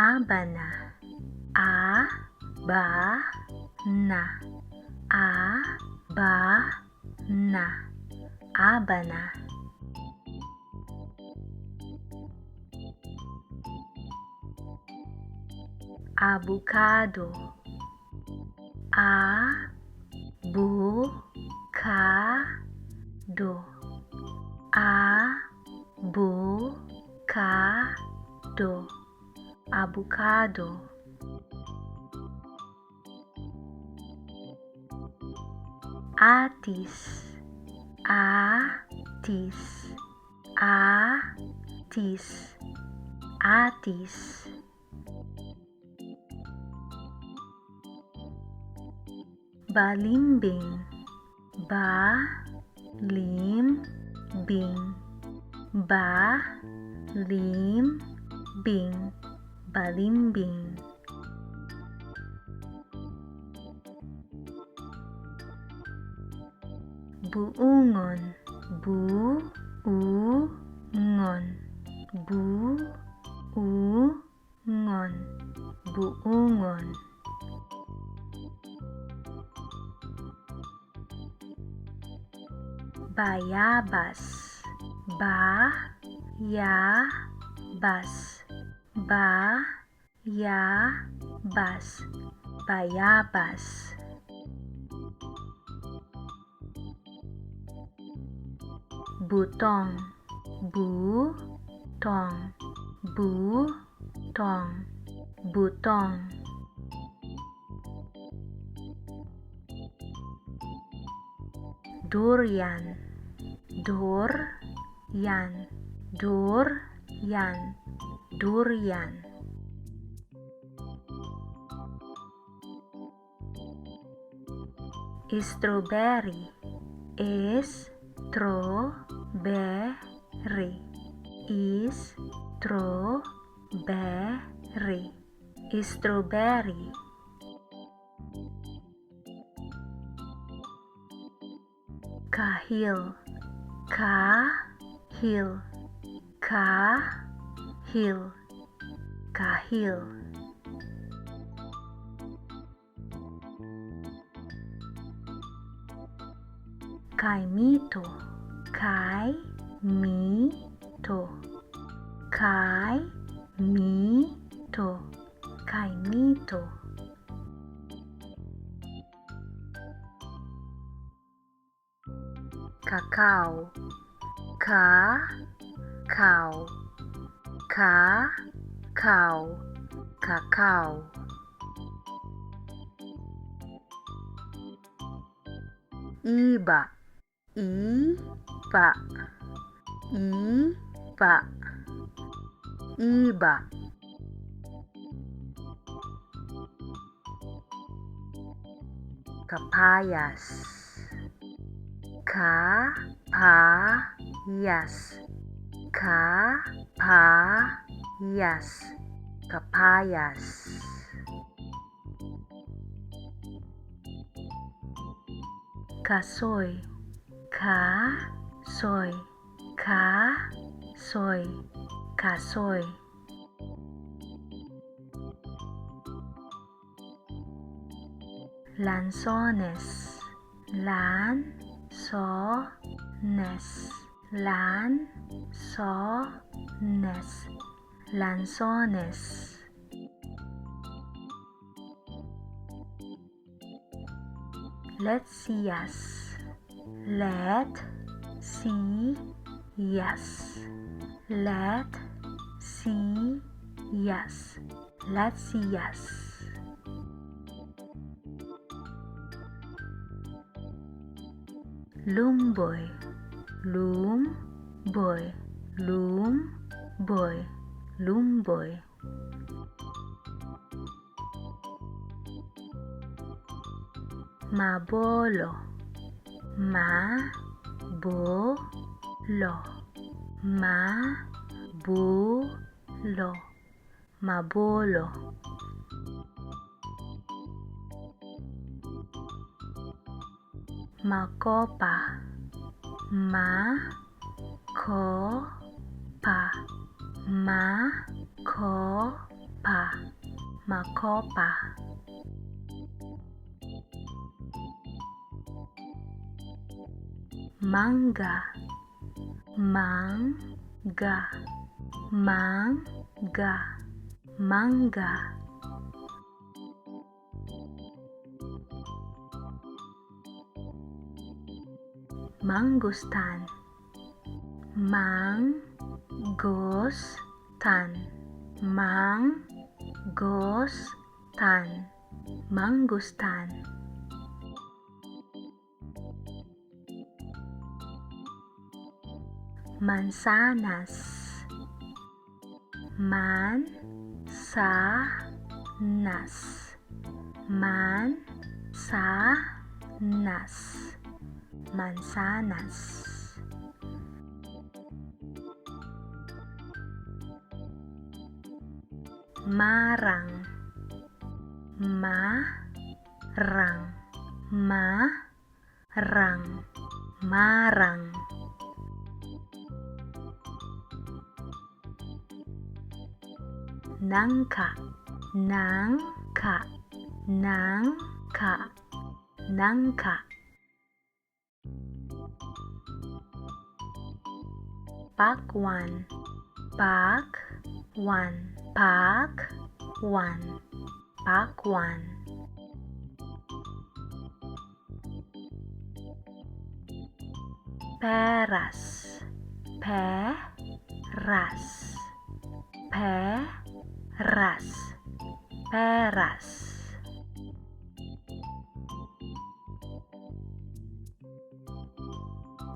Abana, A-ba-na, A-ba-na, Abana. Abokado, A-bo-ka-do, A-bo-ka-do, Abokado. Atis, Atis, Atis, Atis. Balimbing, Balimbing, Balimbing, Balimbing. Buungon, Buungon, Buungon, Buungon. Bayabas, Bayabas, Bayabas, Bayabas. Butong, Butong, Butong, Butong. Duryan, Duryan, Duryan, Duryan. Strawberry, strawberry, strawberry, strawberry. Kahil, kahil, kahil, kahil. Kaimito, kaimito, kaimito, kaimito. Kakao, kakao, kakao, kakao. Iba, iba, iba, iba. Kapayas, kapayas, kapayas, kapayas. Kasoy, kasoy, kasoy, kasoy. Lansones, Lansones, Lansones, Lansones. Letsiyas, Letsiyas, Letsiyas, Letsiyas. Lumboy, Lumboy, Lumboy, Lumboy. Mabolo, Mabolo, Mabolo, Mabolo. Makopa, Makopa, Makopa, Makopa. Mangga, Mangga, Mangga, Mangga. Manggostan, Manggostan, Manggostan, Manggostan. Mansanas, Mansanas, Mansanas, Mansanas. Marang, Marang, Marang, Marang. Nangka, Nangka, Nangka, Nangka. Pakwan, Pakwan, Pakwan, Pakwan. Peras, Peras, Peras, Peras.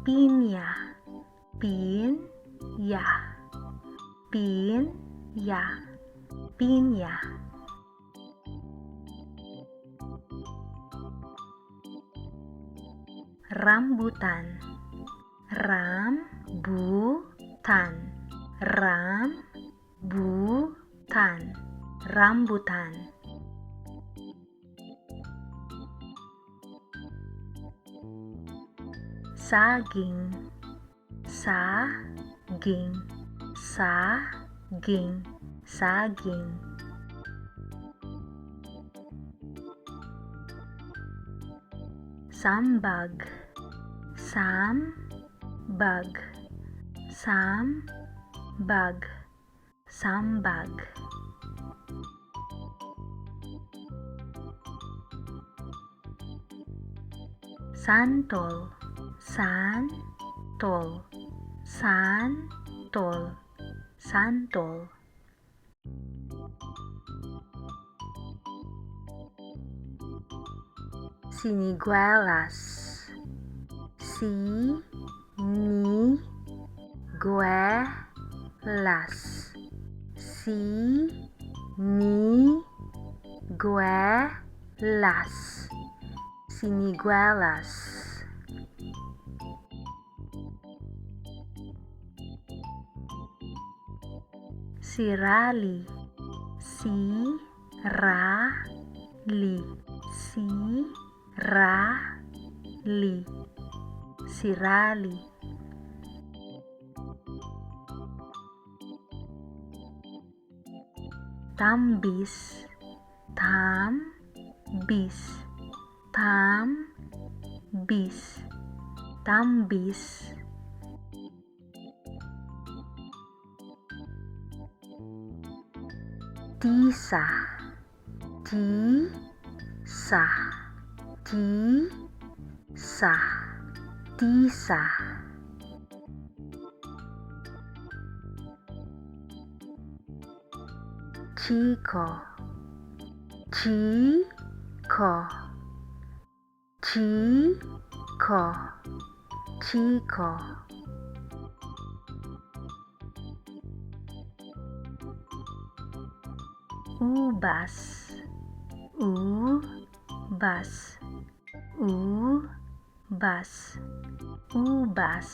Pinya, Pinya, Pinya, Pinya. Rambutan, Rambutan, Rambutan, Rambutan. Saging, Saging, Saging, Saging. Sambag, Sambag, Sambag, Sambag. Santol, Santol, Santol, Santol. Sinigwelas, Sinigwelas, Sinigwelas, Sinigwelas. Sirali, Sirali, Sirali, Sirali. Tambis, Tambis, Tambis, Tambis. Tisah, Tisah, Tisah, Tisah. Chico, Chico, Chico, Chico. Ubas, Ubas, Ubas, Ubas.